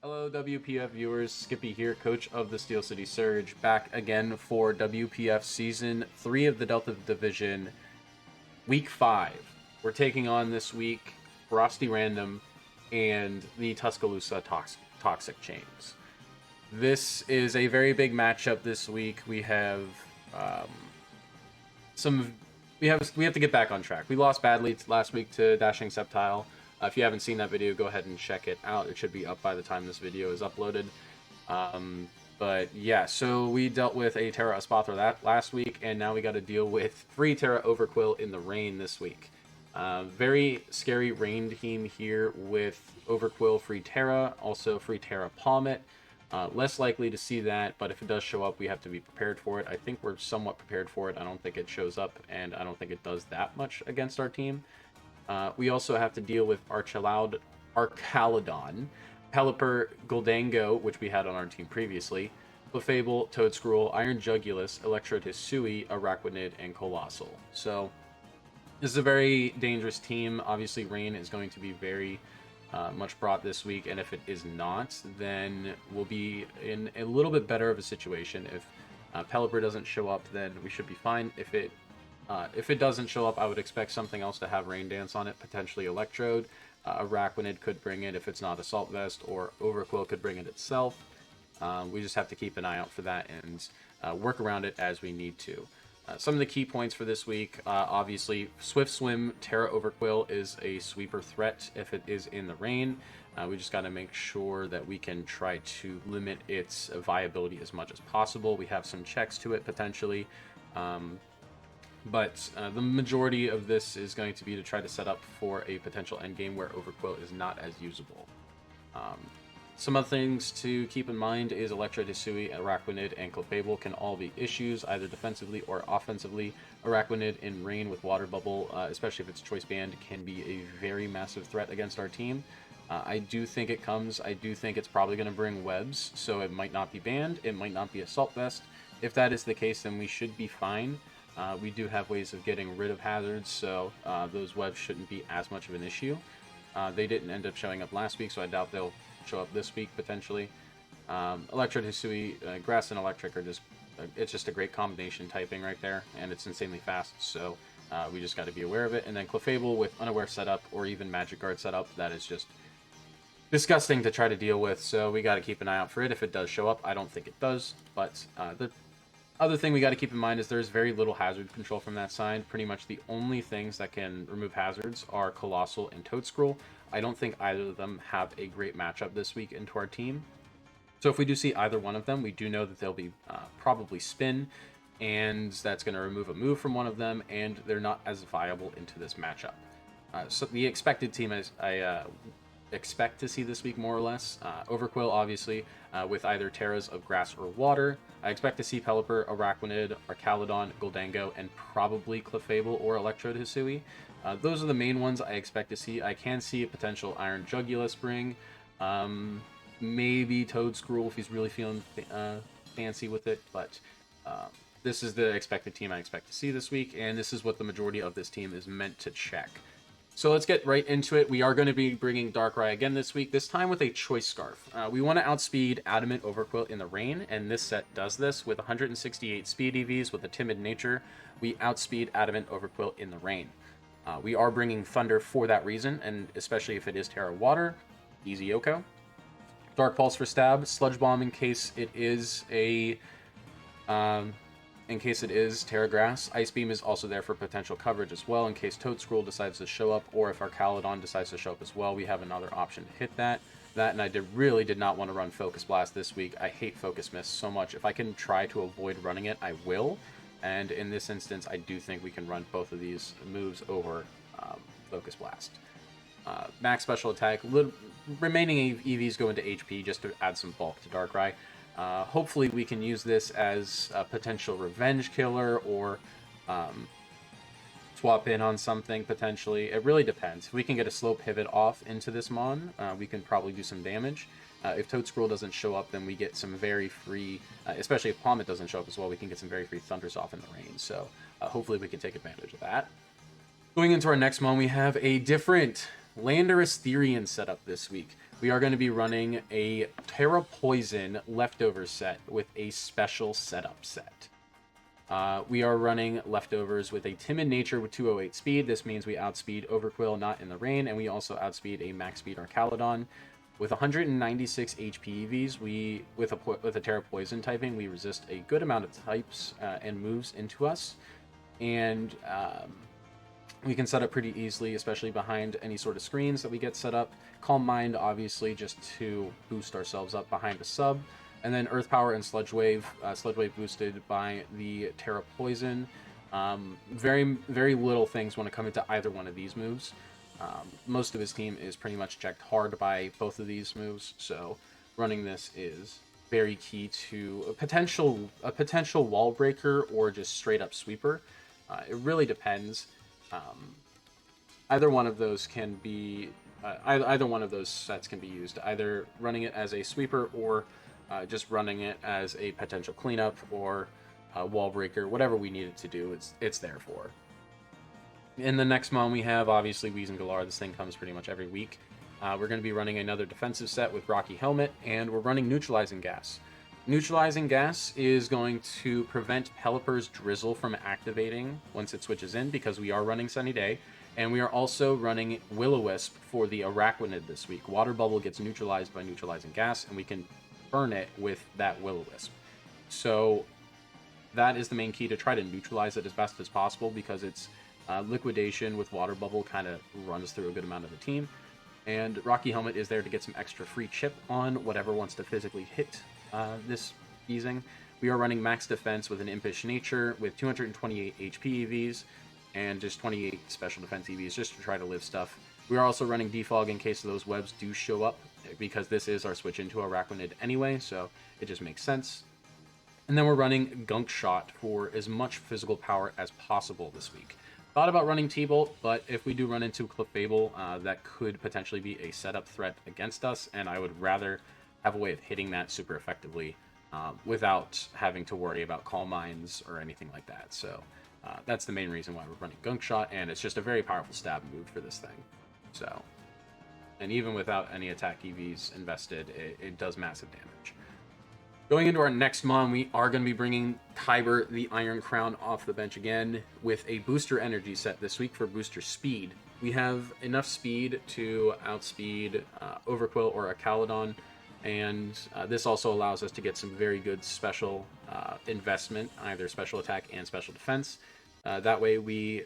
Hello, WPF viewers. Skippy here, coach of the Steel City Surge, back again for WPF Season 3 of the Delta Division, Week 5. We're taking on this week Frosty Random and the Tuscaloosa Toxic Chains. This is a very big matchup this week. We have we have to get back on track. We lost badly last week to Dashing Sceptile. If you haven't seen that video, go ahead and check it out. It should be up by the time this video is uploaded. But yeah, so we dealt with a Terra Espathra that last week, and now we got to deal with free Terra Overquill in the rain this week. Very scary rain team here with Overquill, free Terra, also free Terra Palmet. Less likely to see that, but if it does show up, we have to be prepared for it. I think we're somewhat prepared for it. I don't think it shows up, and I don't think it does that much against our team. We also have to deal with Archalodon, Pelipper, Goldango, which we had on our team previously, Clefable, Toadscruel, Iron Jugulus, Electrode Hisui, Araquanid, and Colossal. So this is a very dangerous team. Obviously, rain is going to be very much brought this week, and if it is not, then we'll be in a little bit better of a situation. If Pelipper doesn't show up, then we should be fine. If it doesn't show up, I would expect something else to have Rain Dance on it, potentially Electrode. Araquanid could bring it if it's not Assault Vest, or Overquill could bring it itself. We just have to keep an eye out for that and work around it as we need to. Some of the key points for this week, obviously, Swift Swim Terra Overquill is a sweeper threat if it is in the rain. We just got to make sure that we can try to limit its viability as much as possible. We have some checks to it potentially. But the majority of this is going to be to try to set up for a potential endgame where Overquill is not as usable. Some other things to keep in mind is Electrode Hisui, Araquanid, and Clefable can all be issues, either defensively or offensively. Araquanid in rain with Water Bubble, especially if it's Choice Band, can be a very massive threat against our team. I do think it comes. I do think it's probably going to bring webs, so it might not be banned. It might not be Assault Vest. If that is the case, then we should be fine. We do have ways of getting rid of hazards, so those webs shouldn't be as much of an issue. They didn't end up showing up last week, so I doubt they'll show up this week, potentially. Electrode Hisui, Grass and Electric are it's just a great combination typing right there, and it's insanely fast, so we just got to be aware of it. And then Clefable with Unaware setup, or even Magic Guard setup, that is just disgusting to try to deal with, so we got to keep an eye out for it. If it does show up, I don't think it does, but the other thing we got to keep in mind is there's very little hazard control from that side. Pretty much the only things that can remove hazards are Colossal and Toadscruel. I don't think either of them have a great matchup this week into our team. So if we do see either one of them, we do know that they'll be probably spin, and that's going to remove a move from one of them, and they're not as viable into this matchup. So the expected team is I expect to see this week, more or less. Overquill, obviously, with either Terras of Grass or Water. I expect to see Pelipper, Araquanid, Archalodon, Goldango, and probably Clefable or Electrode Hisui. Those are the main ones I expect to see. I can see a potential Iron Jugulus bring. Maybe Toadscruel if he's really feeling fancy with it, but this is the expected team I expect to see this week, and this is what the majority of this team is meant to check. So let's get right into it. We are going to be bringing Darkrai again this week, this time with a Choice Scarf. We want to outspeed Adamant Overquill in the rain, and this set does this with 168 speed EVs with a timid nature. We outspeed Adamant Overquill in the rain. We are bringing Thunder for that reason, and especially if it is Terra Water, easy Yoko. Dark Pulse for stab, Sludge Bomb in case it is a Terra Grass. Ice Beam is also there for potential coverage as well in case Toadscruel decides to show up, or if Archalodon decides to show up as well, we have another option to hit that. And I really did not want to run Focus Blast this week. I hate Focus Mist so much. If I can try to avoid running it, I will. And in this instance, I do think we can run both of these moves over Focus Blast. Max Special Attack. Remaining EVs go into HP just to add some bulk to Darkrai. Hopefully we can use this as a potential revenge killer, or swap in on something potentially. It really depends. If we can get a slow pivot off into this Mon, we can probably do some damage. If Toadscruel doesn't show up, then we get some very free, especially if Palmet doesn't show up as well, we can get some very free Thunders off in the rain. So hopefully we can take advantage of that. Going into our next Mon, we have a different Landorus Therian setup this week. We are going to be running a Terra Poison leftover set with a special setup set. We are running leftovers with a Timid Nature with 208 speed. This means we outspeed Overquill Not in the Rain, and we also outspeed a max speed Archaludon. With 196 HP EVs, with a Terra Poison typing, we resist a good amount of types and moves into us, and we can set up pretty easily, especially behind any sort of screens that we get set up. Calm Mind, obviously, just to boost ourselves up behind a sub. And then Earth Power and Sludge Wave. Sludge Wave boosted by the Terra Poison. Very, very little things want to come into either one of these moves. Most of his team is pretty much checked hard by both of these moves, so running this is very key to a potential wall breaker or just straight up sweeper. It really depends. Either one of those can be either one of those sets can be used. Either running it as a sweeper or just running it as a potential cleanup or wall breaker. Whatever we need it to do, it's there for. In the next mon, we have obviously Weezing Galar. This thing comes pretty much every week. We're going to be running another defensive set with Rocky Helmet, and we're running Neutralizing Gas. Neutralizing Gas is going to prevent Pelipper's Drizzle from activating once it switches in, because we are running Sunny Day, and we are also running Will-O-Wisp for the Arachnid this week. Water Bubble gets neutralized by Neutralizing Gas, and we can burn it with that Will-O-Wisp. So that is the main key, to try to neutralize it as best as possible, because it's Liquidation with Water Bubble kind of runs through a good amount of the team. And Rocky Helmet is there to get some extra free chip on whatever wants to physically hit this Weezing. We are running Max Defense with an Impish Nature with 228 HP EVs and just 28 Special Defense EVs just to try to live stuff. We are also running Defog in case those webs do show up, because this is our switch into Arachnid anyway, so it just makes sense. And then we're running Gunk Shot for as much physical power as possible this week. Thought about running T-Bolt, but if we do run into Clefable, that could potentially be a setup threat against us, and I would rather have a way of hitting that super effectively without having to worry about Calm Minds or anything like that. So that's the main reason why we're running Gunk Shot, and it's just a very powerful stab move for this thing. So, and even without any attack EVs invested, it does massive damage. Going into our next mon, we are going to be bringing Kyber the Iron Crown off the bench again with a booster energy set this week for booster speed. We have enough speed to outspeed Overquill or Archaludon, and this also allows us to get some very good special investment, either special attack and special defense. That way we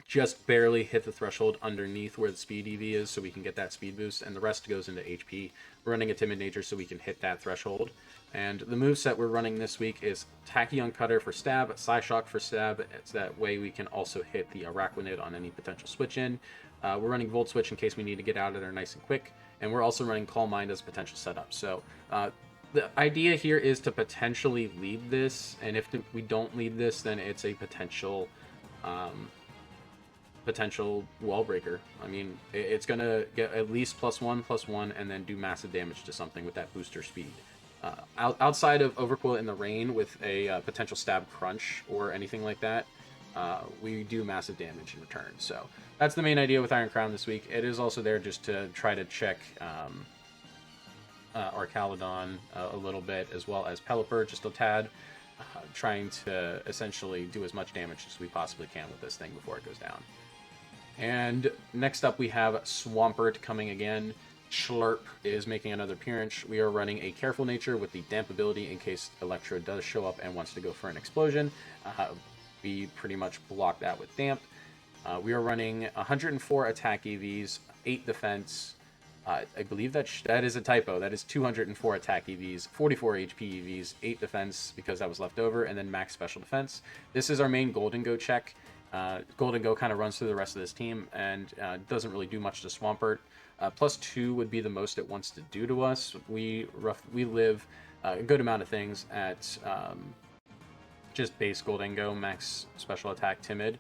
just barely hit the threshold underneath where the speed EV is, so we can get that speed boost, and the rest goes into HP. We're running a Timid Nature so we can hit that threshold. And the moveset we're running this week is Tachyon Cutter for stab, Psyshock for stab. It's that way we can also hit the Arachnid on any potential switch in. We're running Volt Switch in case we need to get out of there nice and quick. And we're also running Calm Mind as a potential setup. So the idea here is to potentially lead this, and if we don't lead this, then it's a potential wall breaker. I mean, it's gonna get at least +1/+1 and then do massive damage to something with that booster speed. Outside of Overquill in the Rain with a potential stab crunch or anything like that, we do massive damage in return. So that's the main idea with Iron Crown this week. It is also there just to try to check Archaludon a little bit, as well as Pelipper just a tad, trying to essentially do as much damage as we possibly can with this thing before it goes down. And next up we have Swampert coming again. Schlurp is making another appearance. We are running a Careful Nature with the Damp ability in case Electro does show up and wants to go for an explosion. We pretty much block that with Damp. We are running 104 attack EVs, 8 defense. I believe that is a typo. That is 204 attack EVs, 44 HP EVs, 8 defense because that was left over, and then max special defense. This is our main Golden Go check. Golden Go kind of runs through the rest of this team and doesn't really do much to Swampert. +2 would be the most it wants to do to us. We live a good amount of things at just base Golden Go, max special attack, timid.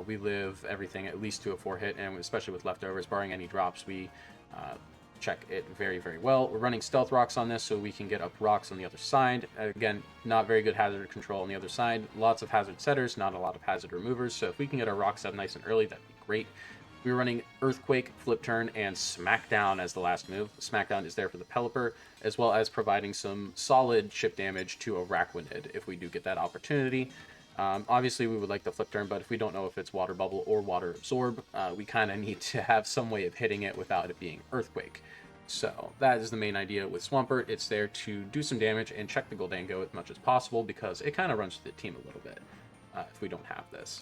We live everything at least to a 4-hit, and especially with leftovers, barring any drops, we check it very, very well. We're running Stealth Rocks on this so we can get up rocks on the other side. Again, not very good hazard control on the other side. Lots of hazard setters, not a lot of hazard removers. So if we can get our rocks up nice and early, that'd be great. We were running Earthquake, Flip Turn, and Smackdown as the last move. Smackdown is there for the Pelipper, as well as providing some solid chip damage to Araquanid if we do get that opportunity. Obviously, we would like the Flip Turn, but if we don't know if it's Water Bubble or Water Absorb, we kind of need to have some way of hitting it without it being Earthquake. So that is the main idea with Swampert. It's there to do some damage and check the Gholdengo as much as possible because it kind of runs through the team a little bit if we don't have this.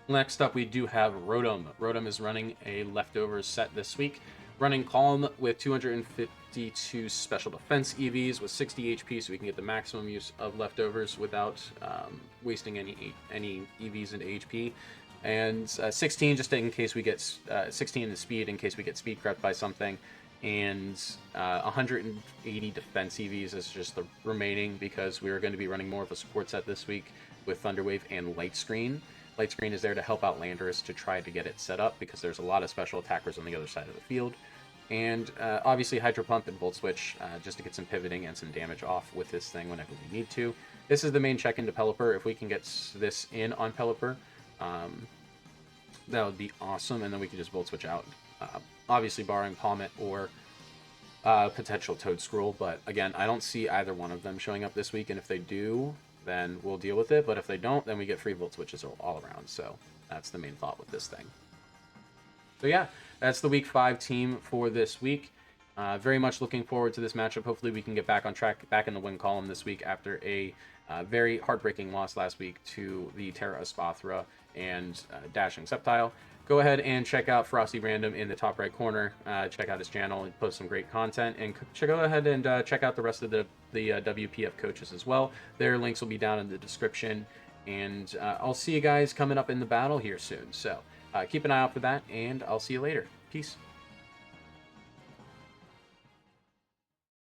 Next up, we do have Rotom. Rotom is running a leftovers set this week, running Calm with 252 special defense EVs with 60 HP, so we can get the maximum use of leftovers without wasting any EVs into HP. And 16 just in case we get 16 in the speed in case we get speed crept by something. And 180 defense EVs is just the remaining because we are going to be running more of a support set this week with Thunderwave and Light Screen. Light Screen is there to help out Landorus to try to get it set up because there's a lot of special attackers on the other side of the field. And obviously Hydro Pump and Volt Switch just to get some pivoting and some damage off with this thing whenever we need to. This is the main check into Pelipper. If we can get this in on Pelipper, that would be awesome, and then we can just Volt Switch out. Obviously barring Palmet or potential Toedscruel, but again, I don't see either one of them showing up this week, and if they do, then we'll deal with it, but if they don't, then we get free Volt Switches all around, so that's the main thought with this thing. So yeah, that's the Week 5 team for this week. Very much looking forward to this matchup. Hopefully we can get back on track, back in the win column this week after a very heartbreaking loss last week to the Terra Espathra and Dashing Sceptile. Go ahead and check out Frosty Random in the top right corner. Check out his channel and post some great content. And go ahead and check out the rest of the WPF coaches as well. Their links will be down in the description. And I'll see you guys coming up in the battle here soon. So keep an eye out for that, and I'll see you later. Peace.